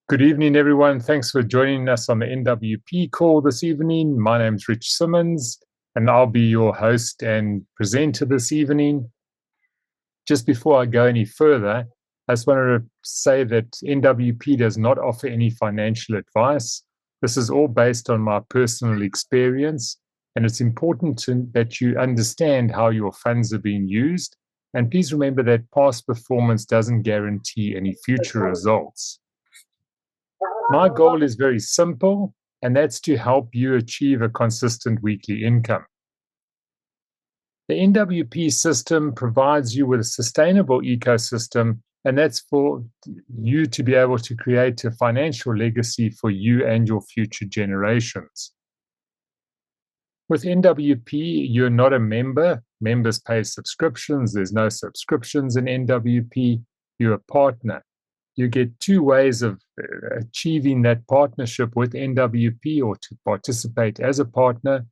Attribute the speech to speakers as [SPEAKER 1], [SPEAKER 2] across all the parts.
[SPEAKER 1] Good evening, everyone. Thanks for joining us on the NWP call this evening. My name's Rich Simmonds, and I'll be your host and presenter this evening. Just before I go any further, I just wanted to say that NWP does not offer any financial advice. This is all based on my personal experience, and it's important that you understand how your funds are being used. And please remember that past performance doesn't guarantee any future results. My goal is very simple, and that's to help you achieve a consistent weekly income. The NWP system provides you with a sustainable ecosystem, and that's for you to be able to create a financial legacy for you and your future generations. With NWP, you're not a member. Members pay subscriptions. There's no subscriptions in NWP. You're a partner. You get two ways of achieving that partnership with NWP or to participate as a partner.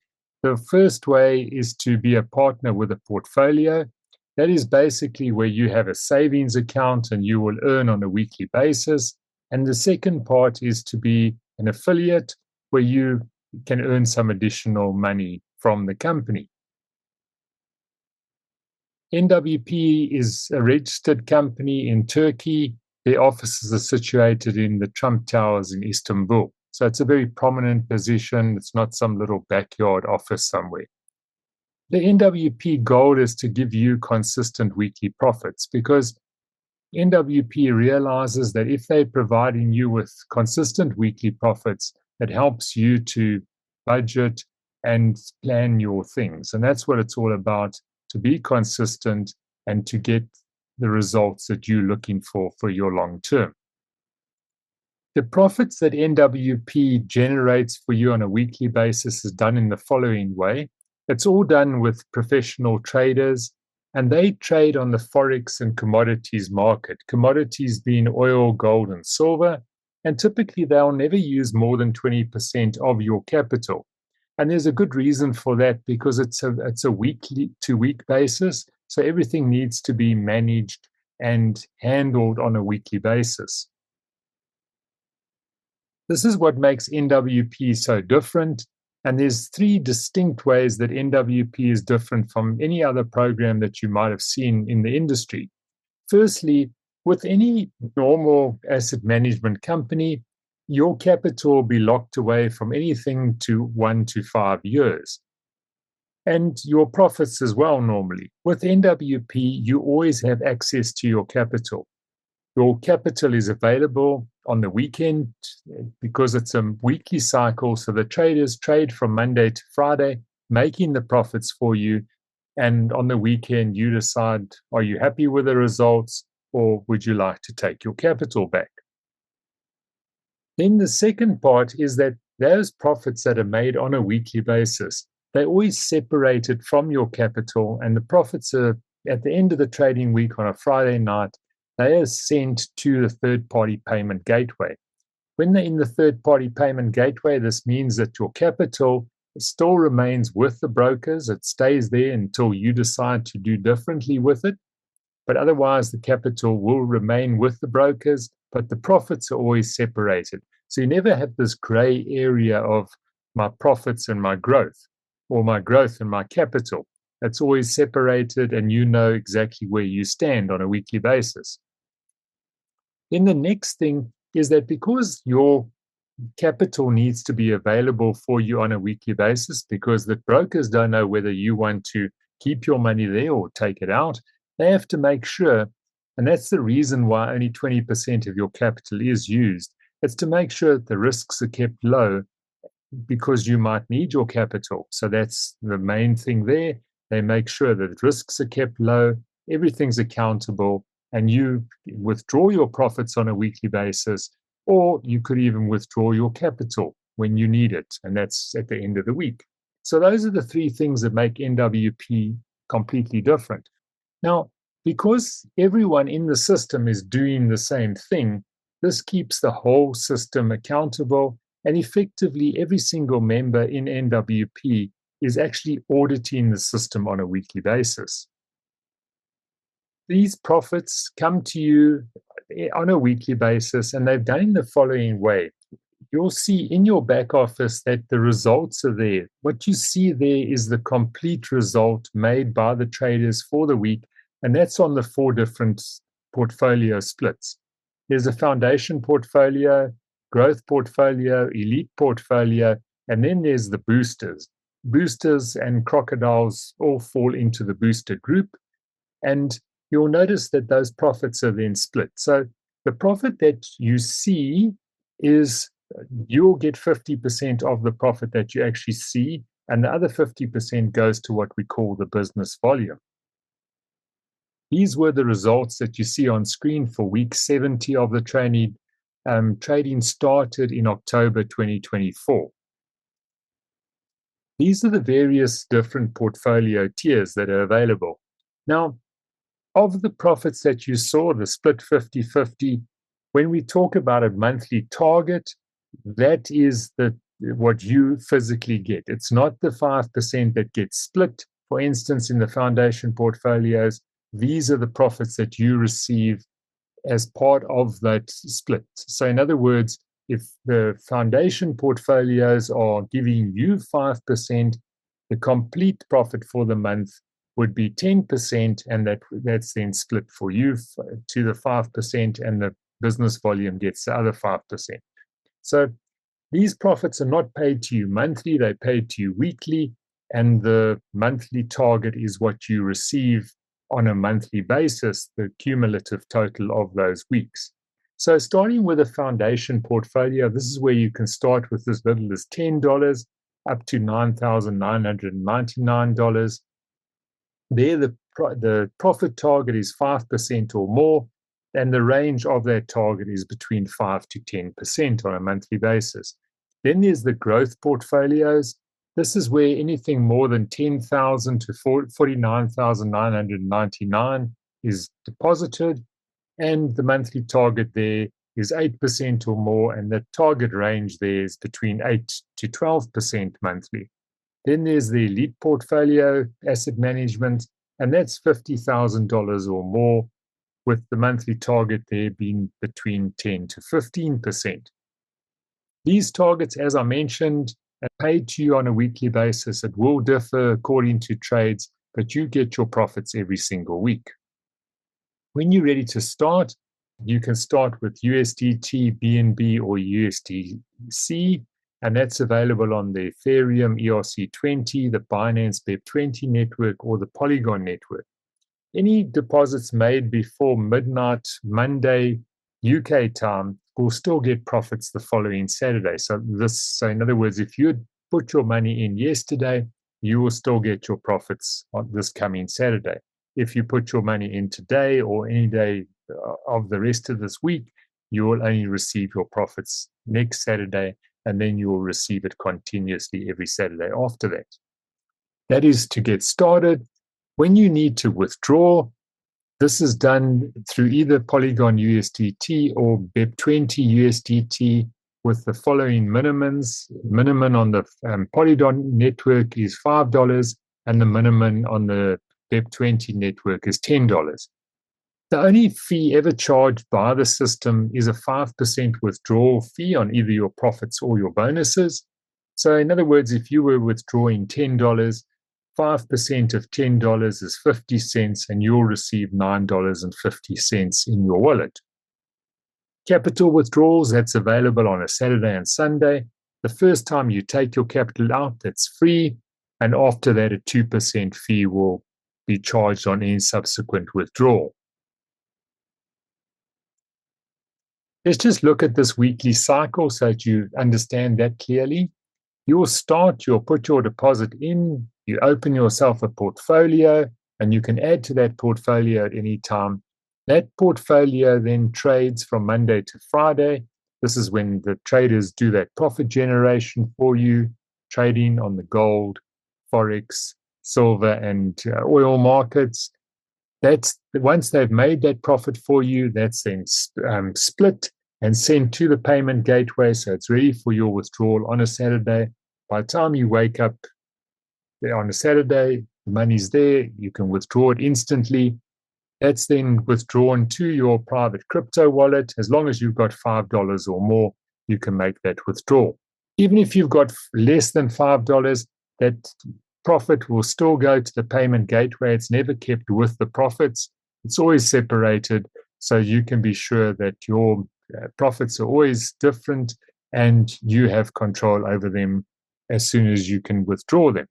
[SPEAKER 1] The first way is to be a partner with a portfolio. That is basically where you have a savings account and you will earn on a weekly basis. And the second part is to be an affiliate where you can earn some additional money from the company. NWP is a registered company in Turkey. Their offices are situated in the Trump Towers in Istanbul. So it's a very prominent position. It's not some little backyard office somewhere. The NWP goal is to give you consistent weekly profits because NWP realizes that if they're providing you with consistent weekly profits, it helps you to budget and plan your things. And that's what it's all about, to be consistent and to get the results that you're looking for your long term. The profits that NWP generates for you on a weekly basis is done in the following way. It's all done with professional traders, and they trade on the Forex and commodities market, commodities being oil, gold, and silver. And typically, they'll never use more than 20% of your capital. And there's a good reason for that because it's a weekly to week basis. So everything needs to be managed and handled on a weekly basis. This is what makes NWP so different. And there's three distinct ways that NWP is different from any other program that you might have seen in the industry. Firstly, with any normal asset management company, your capital will be locked away from anything to 1 to 5 years. And your profits as well, normally. With NWP, you always have access to your capital. Your capital is available on the weekend because it's a weekly cycle. So the traders trade from Monday to Friday, making the profits for you. And on the weekend, you decide, are you happy with the results or would you like to take your capital back? Then the second part is that those profits that are made on a weekly basis, they're always separated from your capital, and the profits are at the end of the trading week on a Friday night, they are sent to the third-party payment gateway. When they're in the third-party payment gateway, this means that your capital still remains with the brokers. It stays there until you decide to do differently with it. But otherwise, the capital will remain with the brokers, but the profits are always separated. So you never have this gray area of my profits and my growth, or my growth and my capital. It's always separated, and you know exactly where you stand on a weekly basis. Then the next thing is that because your capital needs to be available for you on a weekly basis, because the brokers don't know whether you want to keep your money there or take it out, they have to make sure, and that's the reason why only 20% of your capital is used. It's to make sure that the risks are kept low because you might need your capital. So that's the main thing there. They make sure that risks are kept low, everything's accountable, and you withdraw your profits on a weekly basis, or you could even withdraw your capital when you need it, and that's at the end of the week. So those are the three things that make NWP completely different. Now, because everyone in the system is doing the same thing, this keeps the whole system accountable, and effectively every single member in NWP is actually auditing the system on a weekly basis. these profits come to you on a weekly basis, and they've done in the following way. You'll see in your back office that the results are there. What you see there is the complete result made by the traders for the week, and that's on the 4 different portfolio splits. There's a foundation portfolio, growth portfolio, elite portfolio, and then there's the boosters. Boosters and crocodiles all fall into the booster group, and you'll notice that those profits are then split. So the profit that you see is you'll get 50% of the profit that you actually see, and the other 50% goes to what we call the business volume. These were the results that you see on screen for week 70 of the trading. Trading started in October 2024. These are the various different portfolio tiers that are available. Now, of the profits that you saw, the split 50-50, when we talk about a monthly target, that is what you physically get. It's not the 5% that gets split. For instance, in the foundation portfolios, these are the profits that you receive as part of that split. So in other words, if the foundation portfolios are giving you 5%, the complete profit for the month would be 10%, and that's then split for you to the 5%, and the business volume gets the other 5%. So these profits are not paid to you monthly, they're paid to you weekly, and the monthly target is what you receive on a monthly basis, the cumulative total of those weeks. So starting with a foundation portfolio, this is where you can start with as little as $10 up to $9,999. There, the profit target is 5% or more, and the range of that target is between 5 to 10% on a monthly basis. Then there's the growth portfolios. This is where anything more than $10,000 to $49,999 is deposited, and the monthly target there is 8% or more, and the target range there is between 8 to 12% monthly. Then there's the elite portfolio asset management, and that's $50,000 or more, with the monthly target there being between 10 to 15%. These targets, as I mentioned, are paid to you on a weekly basis. It will differ according to trades, but you get your profits every single week. When you're ready to start, you can start with USDT, BNB, or USDC, and that's available on the Ethereum ERC20, the Binance BEP20 network, or the Polygon network. Any deposits made before midnight Monday UK time will still get profits the following Saturday. So in other words, if you put your money in yesterday, you will still get your profits on this coming Saturday. If you put your money in today or any day of the rest of this week, you will only receive your profits next Saturday, and then you will receive it continuously every Saturday after that. That is to get started. When you need to withdraw, this is done through either Polygon USDT or BEP20 USDT with the following minimums. Minimum on the Polygon network is $5, and the minimum on the BEP20 network is $10. The only fee ever charged by the system is a 5% withdrawal fee on either your profits or your bonuses. So in other words, if you were withdrawing $10, 5% of $10 is 50 cents, and you'll receive $9.50 in your wallet. Capital withdrawals, that's available on a Saturday and Sunday. The first time you take your capital out, that's free, and after that, a 2% fee will be charged on any subsequent withdrawal. Let's just look at this weekly cycle so that you understand that clearly. You'll put your deposit in, you open yourself a portfolio, and you can add to that portfolio at any time. That portfolio then trades from Monday to Friday. This is when the traders do that profit generation for you, trading on the gold, Forex, silver, and oil markets. Once they've made that profit for you, that's then split and sent to the payment gateway, so it's ready for your withdrawal on a Saturday. By the time you wake up on a Saturday, the money's there, you can withdraw it instantly. That's then withdrawn to your private crypto wallet. As long as you've got $5 or more, you can make that withdrawal. Even if you've got less than $5, that profit will still go to the payment gateway. It's never kept with the profits. It's always separated, so you can be sure that your profits are always different and you have control over them as soon as you can withdraw them.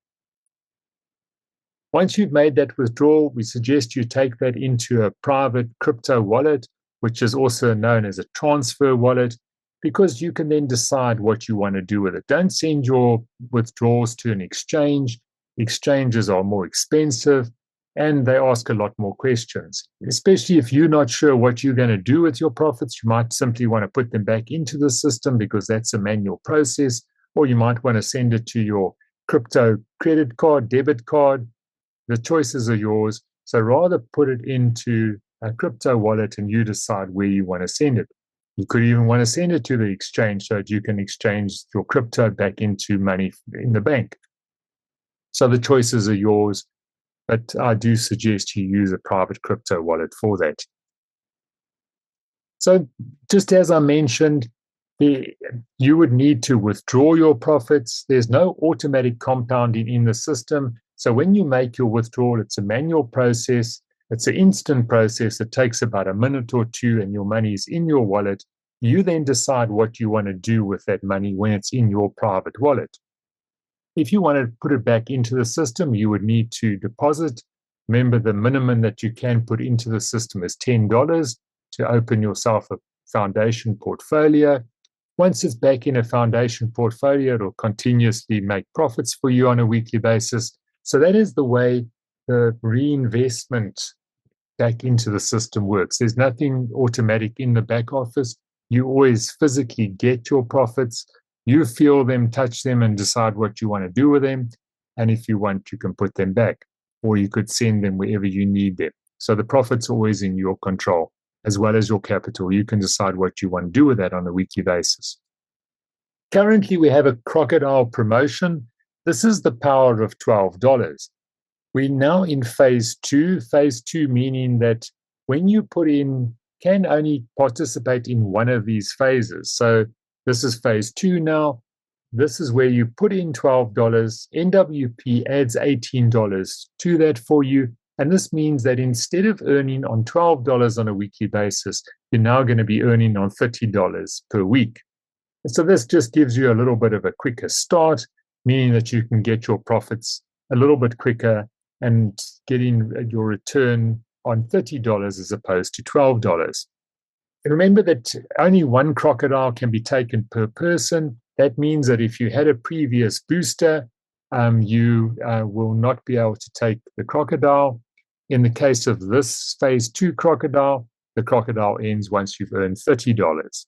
[SPEAKER 1] Once you've made that withdrawal, we suggest you take that into a private crypto wallet, which is also known as a transfer wallet, because you can then decide what you want to do with it. Don't send your withdrawals to an exchange. Exchanges are more expensive and they ask a lot more questions, especially if you're not sure what you're going to do with your profits. You might simply want to put them back into the system because that's a manual process, or you might want to send it to your crypto credit card, debit card. The choices are yours. So rather put it into a crypto wallet and you decide where you want to send it. You could even want to send it to the exchange so that you can exchange your crypto back into money in the bank. So the choices are yours, but I do suggest you use a private crypto wallet for that. So just as I mentioned, you would need to withdraw your profits. There's no automatic compounding in the system. So when you make your withdrawal, it's a manual process. It's an instant process. It takes about a minute or two and your money is in your wallet. You then decide what you want to do with that money when it's in your private wallet. If you want to put it back into the system, you would need to deposit. Remember, the minimum that you can put into the system is $10 to open yourself a foundation portfolio. Once it's back in a foundation portfolio, it'll continuously make profits for you on a weekly basis. So that is the way the reinvestment back into the system works. There's nothing automatic in the back office. You always physically get your profits. You feel them, touch them, and decide what you want to do with them. And if you want, you can put them back, or you could send them wherever you need them. So the profit's always in your control, as well as your capital. You can decide what you want to do with that on a weekly basis. Currently, we have a crocodile promotion. This is the power of $12. We're now in phase two. Phase two meaning that when you put in, can only participate in one of these phases. So this is phase two now. This is where you put in $12. NWP adds $18 to that for you. And this means that instead of earning on $12 on a weekly basis, you're now going to be earning on $30 per week. And so this just gives you a little bit of a quicker start, meaning that you can get your profits a little bit quicker and getting your return on $30 as opposed to $12. And remember that only one crocodile can be taken per person. That means that if you had a previous booster, you will not be able to take the crocodile. In the case of this phase two crocodile, the crocodile ends once you've earned $30.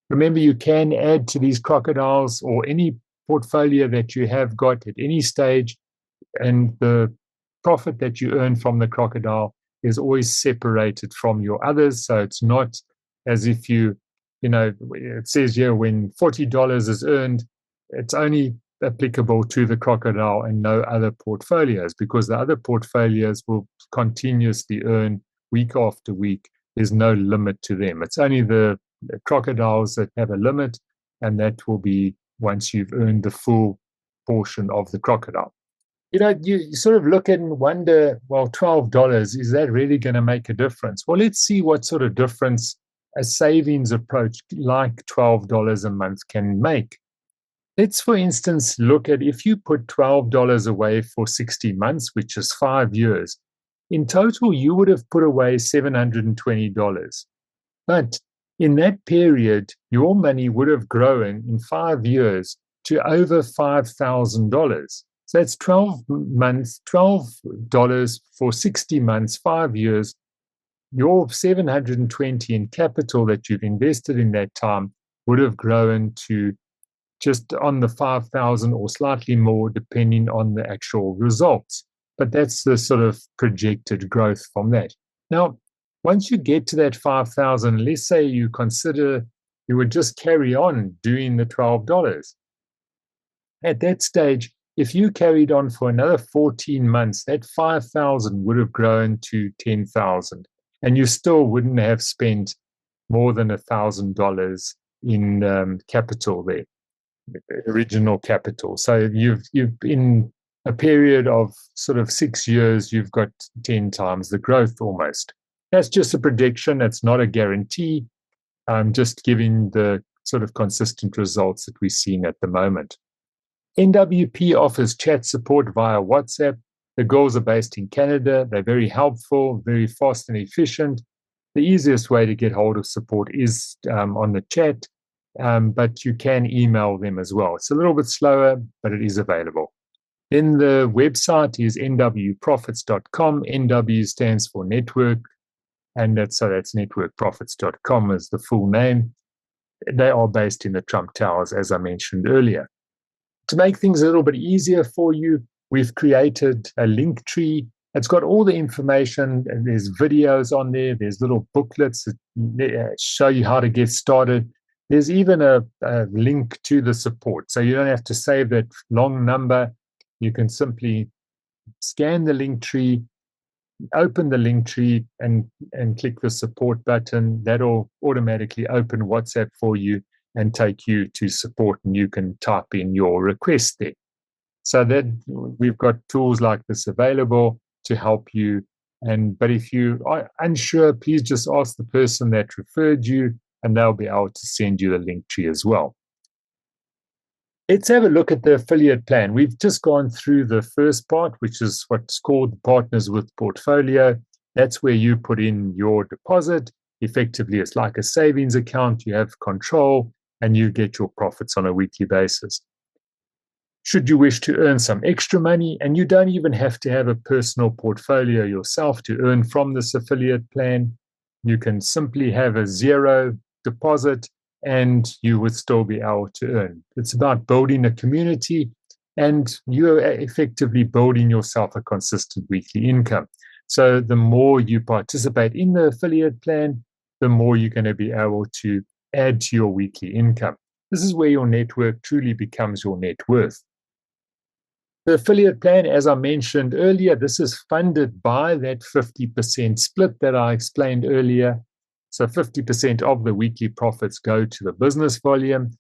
[SPEAKER 1] Remember, you can add to these crocodiles or any portfolio that you have got at any stage, and the profit that you earn from the crocodile is always separated from your others. So it's not as if it says here when $40 is earned, it's only applicable to the crocodile and no other portfolios, because the other portfolios will continuously earn week after week. There's no limit to them. It's only the crocodiles that have a limit, and that will be once you've earned the full portion of the crocodile. You sort of look at and wonder, well, $12, is that really going to make a difference? Well, let's see what sort of difference a savings approach like $12 a month can make. Let's, for instance, look at if you put $12 away for 60 months, which is 5 years. In total, you would have put away $720. But in that period, your money would have grown in 5 years to over $5,000. So that's 12 months, $12 for 60 months, 5 years. Your 720 in capital that you've invested in that time would have grown to just on the 5,000 or slightly more, depending on the actual results. But that's the sort of projected growth from that. Now, once you get to that 5,000, let's say you consider you would just carry on doing the $12. At that stage, if you carried on for another 14 months, that 5,000 would have grown to 10,000. and you still wouldn't have spent more than $1,000 in capital there, original capital. So you've in a period of sort of 6 years, you've got 10 times the growth almost. That's just a prediction. It's not a guarantee. I'm just giving the sort of consistent results that we're seeing at the moment. NWP offers chat support via WhatsApp. The girls are based in Canada. They're very helpful, very fast and efficient. The easiest way to get hold of support is on the chat, but you can email them as well. It's a little bit slower, but it is available. Then the website is nwprofits.com. NW stands for network, and that's networkprofits.com is the full name. They are based in the Trump Towers, as I mentioned earlier. To make things a little bit easier for you, we've created a link tree. It's got all the information, and there's videos on there. There's little booklets that show you how to get started. There's even a link to the support. So you don't have to save that long number. You can simply scan the link tree, open the link tree, and click the support button. That'll automatically open WhatsApp for you and take you to support, and you can type in your request there. So that we've got tools like this available to help you. But if you are unsure, please just ask the person that referred you, and they'll be able to send you the link tree as well. Let's have a look at the affiliate plan. We've just gone through the first part, which is what's called Partners with Portfolio. That's where you put in your deposit. Effectively, it's like a savings account. You have control, and you get your profits on a weekly basis. Should you wish to earn some extra money, and you don't even have to have a personal portfolio yourself to earn from this affiliate plan, you can simply have a zero deposit and you would still be able to earn. It's about building a community, and you're effectively building yourself a consistent weekly income. So the more you participate in the affiliate plan, the more you're going to be able to add to your weekly income. This is where your network truly becomes your net worth. The affiliate plan, as I mentioned earlier, this is funded by that 50% split that I explained earlier. So 50% of the weekly profits go to the business volume.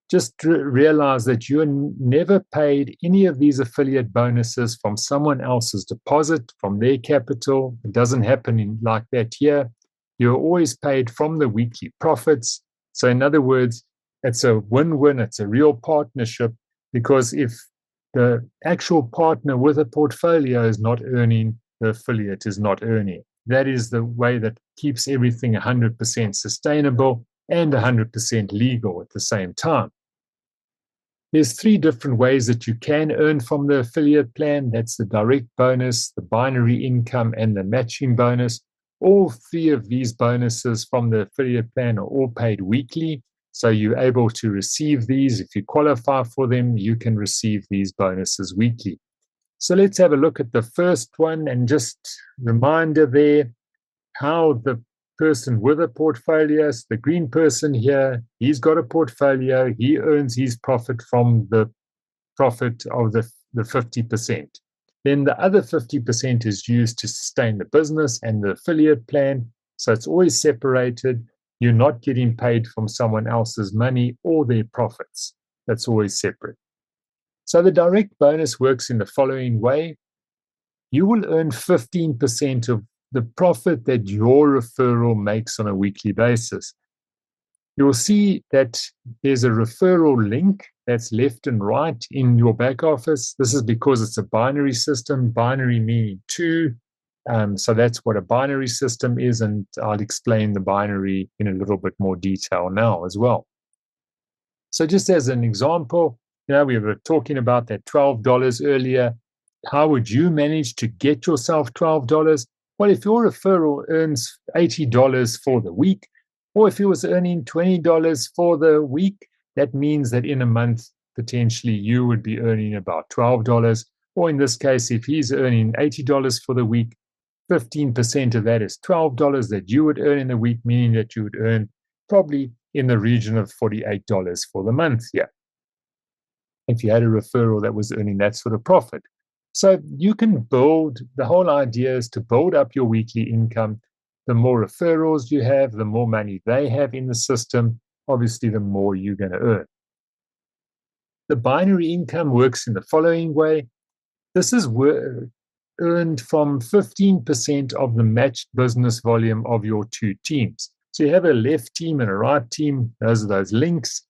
[SPEAKER 1] Just realize that you're never paid any of these affiliate bonuses from someone else's deposit, from their capital. It doesn't happen like that here. You're always paid from the weekly profits. So in other words, it's a win-win. It's a real partnership, because if the actual partner with a portfolio is not earning, the affiliate is not earning. That is the way that keeps everything 100% sustainable and 100% legal at the same time. There's 3 different ways that you can earn from the affiliate plan. That's the direct bonus, the binary income, and the matching bonus. All 3 of these bonuses from the affiliate plan are all paid weekly. So you're able to receive these. If you qualify for them, you can receive these bonuses weekly. So let's have a look at the first one, and just reminder there how the person with a portfolio, so the green person here, he's got a portfolio, he earns his profit from the profit of the 50%. Then the other 50% is used to sustain the business and the affiliate plan. So it's always separated. You're not getting paid from someone else's money or their profits. That's always separate. So the direct bonus works in the following way. You will earn 15% of the profit that your referral makes on a weekly basis. You'll see that there's a referral link that's left and right in your back office. This is because it's a binary system, binary meaning 2. So that's what a binary system is, and I'll explain the binary in a little bit more detail now as well. So just as an example, we were talking about that $12 earlier. How would you manage to get yourself $12? Well, if your referral earns $80 for the week, or if he was earning $20 for the week, that means that in a month, potentially you would be earning about $12. Or in this case, if he's earning $80 for the week, 15% of that is $12 that you would earn in a week, meaning that you would earn probably in the region of $48 for the month here, if you had a referral that was earning that sort of profit. So you can build, the whole idea is to build up your weekly income The more referrals you have, the more money they have in the system, obviously the more you're going to earn. The binary income works in the following way. This is earned from 15% of the matched business volume of your two teams. So you have a left team and a right team, those are those links.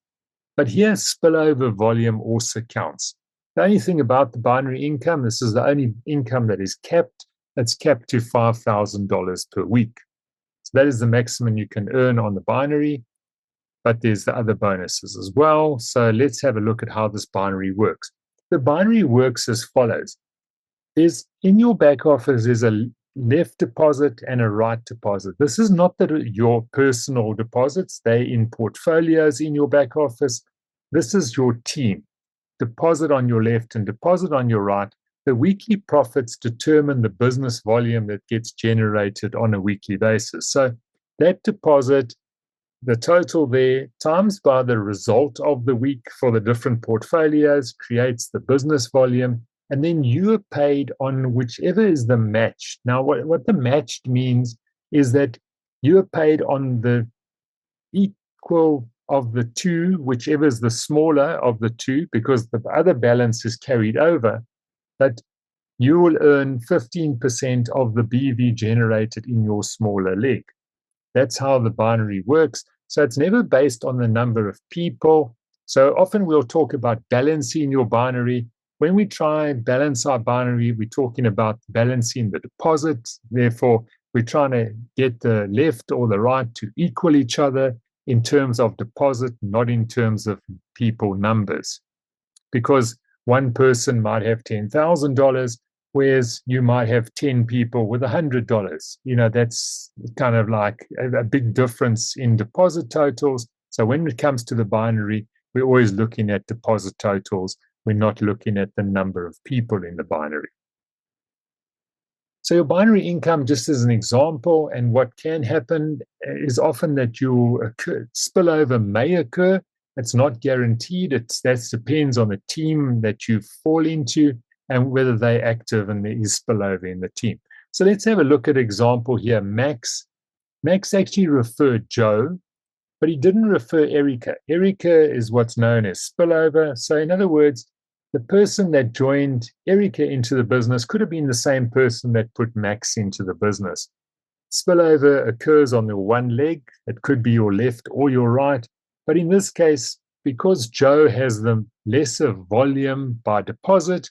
[SPEAKER 1] But here, spillover volume also counts. The only thing about the binary income, this is the only income that is capped. It's capped to $5,000 per week. So that is the maximum you can earn on the binary, but there's the other bonuses as well. So let's have a look at how this binary works. The binary works as follows. In your back office, there's a left deposit and a right deposit. This is not your personal deposits. They're in portfolios in your back office. This is your team. Deposit on your left and deposit on your right. The weekly profits determine the business volume that gets generated on a weekly basis. So that deposit, the total there, times by the result of the week for the different portfolios, creates the business volume. And then you are paid on whichever is the matched. Now, what the matched means is that you are paid on the equal of the two, whichever is the smaller of the two, because the other balance is carried over. But you will earn 15% of the BV generated in your smaller leg. That's how the binary works. So it's never based on the number of people. So often we'll talk about balancing your binary. When we try and balance our binary, we're talking about balancing the deposits. Therefore, we're trying to get the left or the right to equal each other in terms of deposit, not in terms of people numbers. Because one person might have $10,000, whereas you might have 10 people with $100. That's kind of like a big difference in deposit totals. So when it comes to the binary, we're always looking at deposit totals. We're not looking at the number of people in the binary. So your binary income, just as an example, and what can happen is often that your spillover may occur. It's not guaranteed. That depends on the team that you fall into and whether they're active and there is spillover in the team. So let's have a look at an example here. Max actually referred Joe, but he didn't refer Erica. Erica is what's known as spillover. So in other words, the person that joined Erica into the business could have been the same person that put Max into the business. Spillover occurs on the one leg. It could be your left or your right. But in this case, because Joe has the lesser volume by deposit,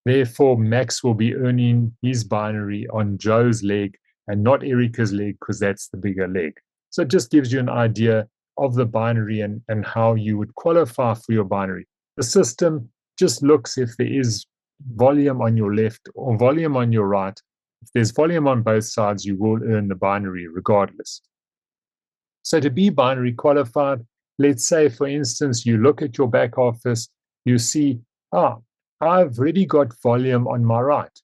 [SPEAKER 1] therefore Max will be earning his binary on Joe's leg and not Erica's leg because that's the bigger leg. So it just gives you an idea of the binary and how you would qualify for your binary. The system just looks if there is volume on your left or volume on your right. If there's volume on both sides, you will earn the binary regardless. So to be binary qualified, let's say, for instance, you look at your back office, you see, I've already got volume on my right.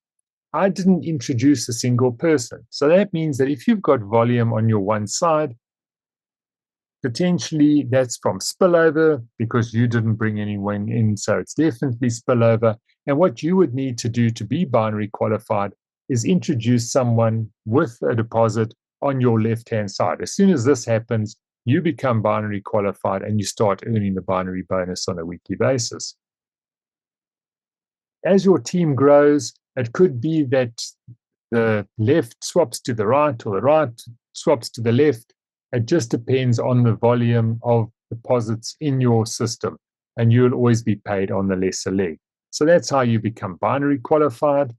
[SPEAKER 1] I didn't introduce a single person. So that means that if you've got volume on your one side, potentially that's from spillover because you didn't bring anyone in. So it's definitely spillover. And what you would need to do to be binary qualified is introduce someone with a deposit on your left-hand side. As soon as this happens, you become binary qualified and you start earning the binary bonus on a weekly basis. As your team grows, it could be that the left swaps to the right or the right swaps to the left. It just depends on the volume of deposits in your system, and you'll always be paid on the lesser leg. So that's how you become binary qualified.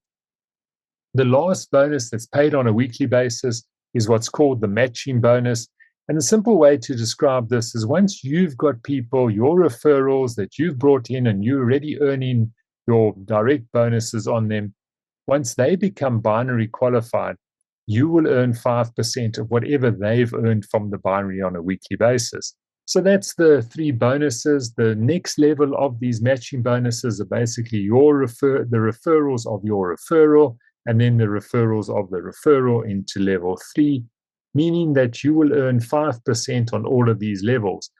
[SPEAKER 1] The last bonus that's paid on a weekly basis is what's called the matching bonus. And the simple way to describe this is once you've got people, your referrals that you've brought in and you're already earning your direct bonuses on them, once they become binary qualified, you will earn 5% of whatever they've earned from the binary on a weekly basis. So that's the three bonuses. The next level of these matching bonuses are basically the referrals of your referral, and then the referrals of the referral into level 3, meaning that you will earn 5% on all of these levels.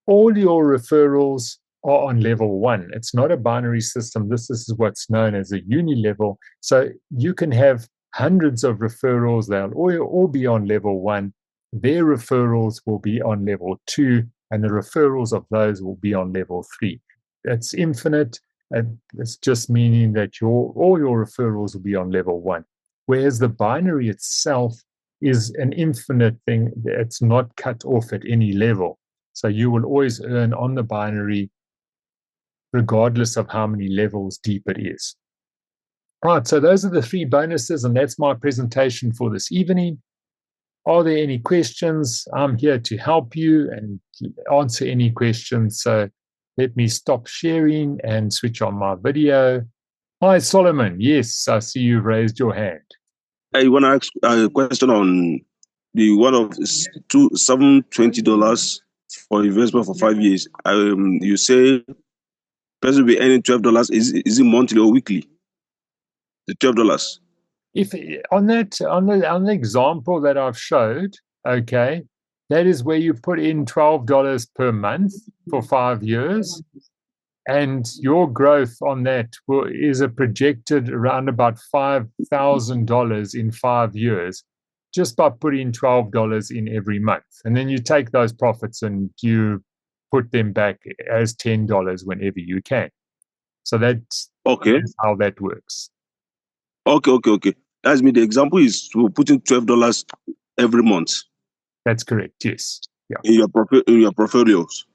[SPEAKER 1] All your referrals are on level 1. It's not a binary system. This is what's known as a uni level. So you can have hundreds of referrals. They'll all be on level 1. Their referrals will be on level 2, and the referrals of those will be on level 3. It's infinite. And it's just meaning that all your referrals will be on level 1. Whereas the binary itself is an infinite thing. It's not cut off at any level. So you will always earn on the binary regardless of how many levels deep it is. All right, so those are the 3 bonuses, and that's my presentation for this evening. Are there any questions? I'm here to help you and answer any questions. So let me stop sharing and switch on my video. Hi, Solomon. Yes, I see you've raised your hand.
[SPEAKER 2] I want to ask a question on the one of $720 for investment for 5 years. You say person will be earning $12. Is it monthly or weekly? The $12.
[SPEAKER 1] If on the example that I've showed, okay, that is where you put in $12 per month for 5 years, and your growth on that is a projected around about $5,000 in 5 years, just by putting $12 in every month. And then you take those profits and you put them back as $10 whenever you can. So that's how that works.
[SPEAKER 2] Okay. That's mean the example is to put in $12 every month.
[SPEAKER 1] That's correct. Yes. Yeah.
[SPEAKER 2] In your portfolios.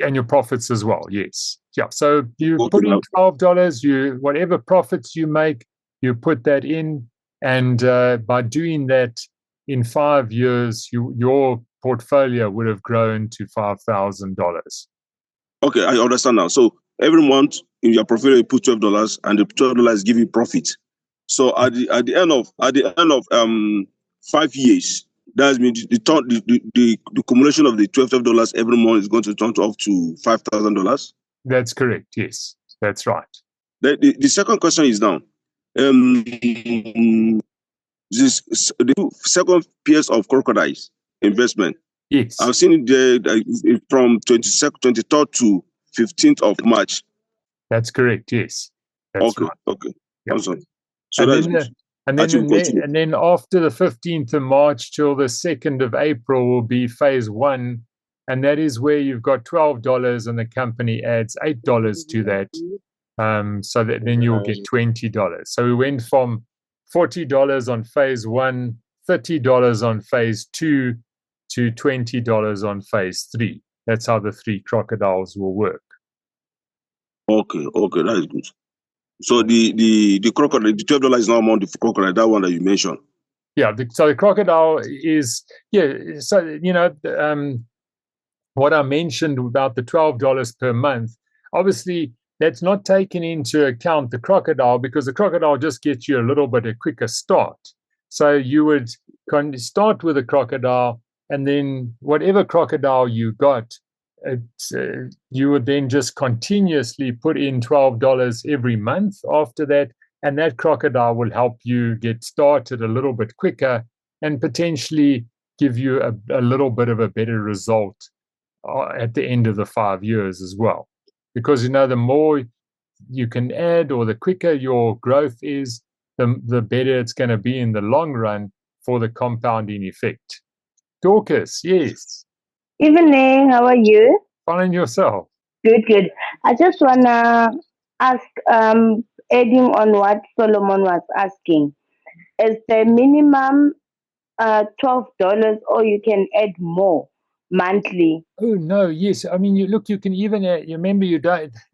[SPEAKER 1] And your profits as well. Yes. Yeah. So you put in $12. Whatever profits you make, you put that in, and by doing that in 5 years, your portfolio would have grown to $5,000.
[SPEAKER 2] Okay, I understand now. So every month in your portfolio you put $12, and the $12 give you profit. So at the end of 5 years, that means the accumulation of the $12 every month is going to turn up to $5,000.
[SPEAKER 1] That's correct. Yes, that's right.
[SPEAKER 2] The second question is now, the second piece of crocodiles investment.
[SPEAKER 1] Yes,
[SPEAKER 2] I've seen it there from 23rd to 15th of March.
[SPEAKER 1] That's correct. Yes, that's right.
[SPEAKER 2] Okay.
[SPEAKER 1] Yeah.
[SPEAKER 2] Awesome. So
[SPEAKER 1] and then after the 15th of March till the 2nd of April will be phase 1, and that is where you've got $12 and the company adds $8 to that, so that then you'll get $20. So we went from $40 on phase 1, $30 on phase 2, to $20 on phase 3. That's how the 3 crocodiles will work.
[SPEAKER 2] Okay, that is good. So the crocodile, the $12 is not among the crocodile, that one that you mentioned.
[SPEAKER 1] Yeah, so the crocodile is, so, what I mentioned about the $12 per month, obviously that's not taken into account the crocodile, because the crocodile just gets you a little bit a quicker start. So you would start with a crocodile, and then whatever crocodile you got, you would then just continuously put in $12 every month after that, and that crocodile will help you get started a little bit quicker and potentially give you a little bit of a better result at the end of the 5 years as well. Because, the more you can add, or the quicker your growth is, the better it's going to be in the long run for the compounding effect. Dorcas, yes.
[SPEAKER 3] Evening, how are you?
[SPEAKER 1] Fine, yourself?
[SPEAKER 3] Good. I just want to ask, adding on what Solomon was asking, is the minimum $12, or you can add more monthly?
[SPEAKER 1] Oh, no, yes. I mean, you can even remember,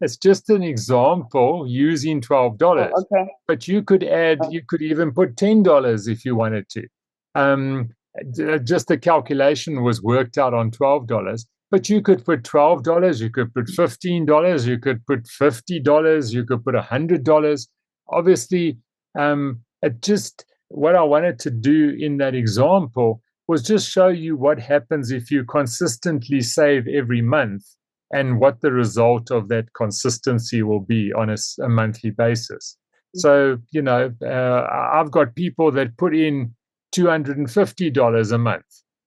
[SPEAKER 1] it's just an example using $12.
[SPEAKER 3] Oh, okay.
[SPEAKER 1] But you could even put $10 if you wanted to. Just the calculation was worked out on $12. But you could put $12, you could put $15, you could put $50, you could put $100. Obviously, what I wanted to do in that example was just show you what happens if you consistently save every month, and what the result of that consistency will be on a monthly basis. So, I've got people that put in $250 a month.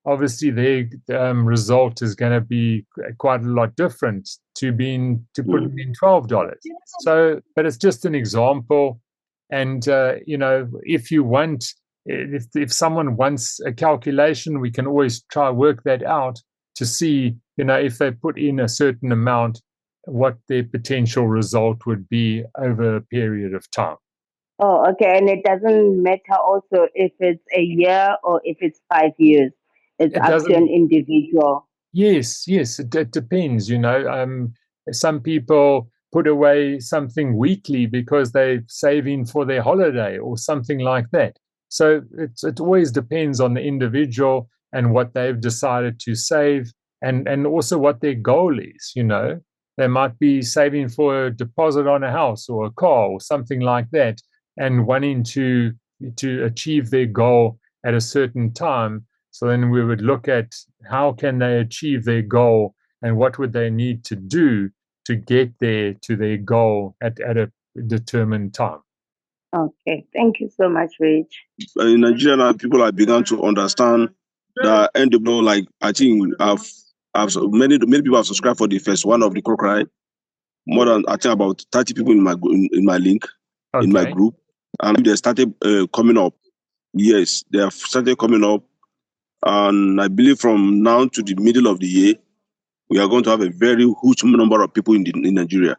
[SPEAKER 1] Obviously, their result is going to be quite a lot different to putting in $12. So, but it's just an example. And if you want, if someone wants a calculation, we can always try work that out to see, if they put in a certain amount, what their potential result would be over a period of time.
[SPEAKER 3] Oh, okay. And it doesn't matter also if it's a year or if it's 5 years. It's
[SPEAKER 1] It
[SPEAKER 3] up to
[SPEAKER 1] doesn't.
[SPEAKER 3] an individual.
[SPEAKER 1] Yes, it depends. Some people put away something weekly because they're saving for their holiday or something like that. So it always depends on the individual and what they've decided to save, and also what their goal is. They might be saving for a deposit on a house or a car or something like that, and wanting to achieve their goal at a certain time. So then we would look at how can they achieve their goal and what would they need to do to get there to their goal at a determined time.
[SPEAKER 3] Okay. Thank you so much, Rich.
[SPEAKER 2] In Nigeria now, people have begun to understand that NWP, like I think many people have subscribed for the first one of the crocodile. More than, I think, about 30 people in my link, in my group, and they started coming up. Yes, they have started coming up, and I believe from now to the middle of the year, we are going to have a very huge number of people in Nigeria.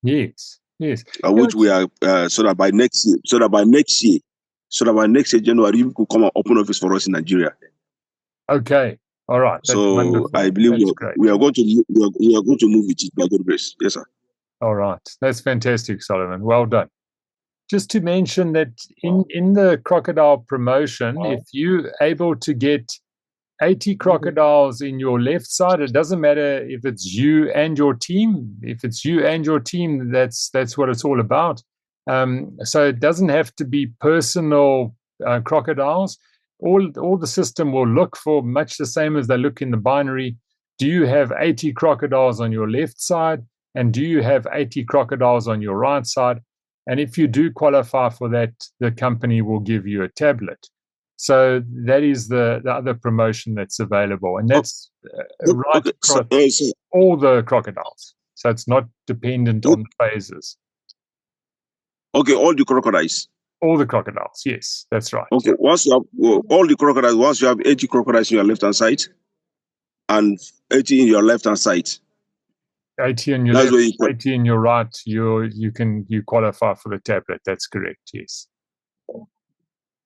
[SPEAKER 1] Yes.
[SPEAKER 2] Which we are so that by next year, January, we could come and open office for us in Nigeria.
[SPEAKER 1] Okay. All right. That's
[SPEAKER 2] so
[SPEAKER 1] wonderful.
[SPEAKER 2] I believe we are going to move with it by God's grace. Yes, sir.
[SPEAKER 1] All right. That's fantastic, Solomon. Well done. Just to mention that in the crocodile promotion, if you're able to get 80 crocodiles in your left side, it doesn't matter if it's you and your team. If it's you and your team, that's what it's all about. So it doesn't have to be personal crocodiles. All the system will look for, much the same as they look in the binary. Do you have 80 crocodiles on your left side? And do you have 80 crocodiles on your right side? And if you do qualify for that, the company will give you a tablet. So that is the other promotion that's available. And that's across all the crocodiles. So it's not dependent on the phases.
[SPEAKER 2] Okay, all the crocodiles.
[SPEAKER 1] All the crocodiles, yes, that's right.
[SPEAKER 2] Okay, once you have all the crocodiles, once you have 80 crocodiles in your left-hand side and 80 in your left-hand side.
[SPEAKER 1] 80 in your left, 80 in your right, you qualify for the tablet. That's correct, yes.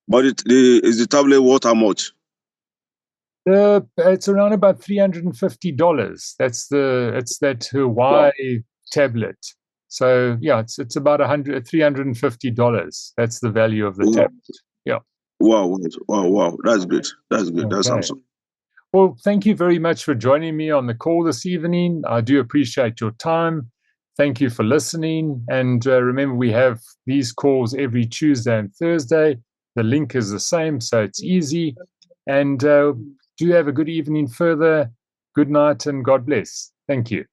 [SPEAKER 2] But is the tablet worth how much?
[SPEAKER 1] It's around about $350. It's that Hawaii tablet. So yeah, it's about $350. That's the value of the tablet. Yeah.
[SPEAKER 2] Wow! That's great. That's good. Okay. That's awesome.
[SPEAKER 1] Well, thank you very much for joining me on the call this evening. I do appreciate your time. Thank you for listening. And remember, we have these calls every Tuesday and Thursday. The link is the same, so it's easy. And do have a good evening further. Good night and God bless. Thank you.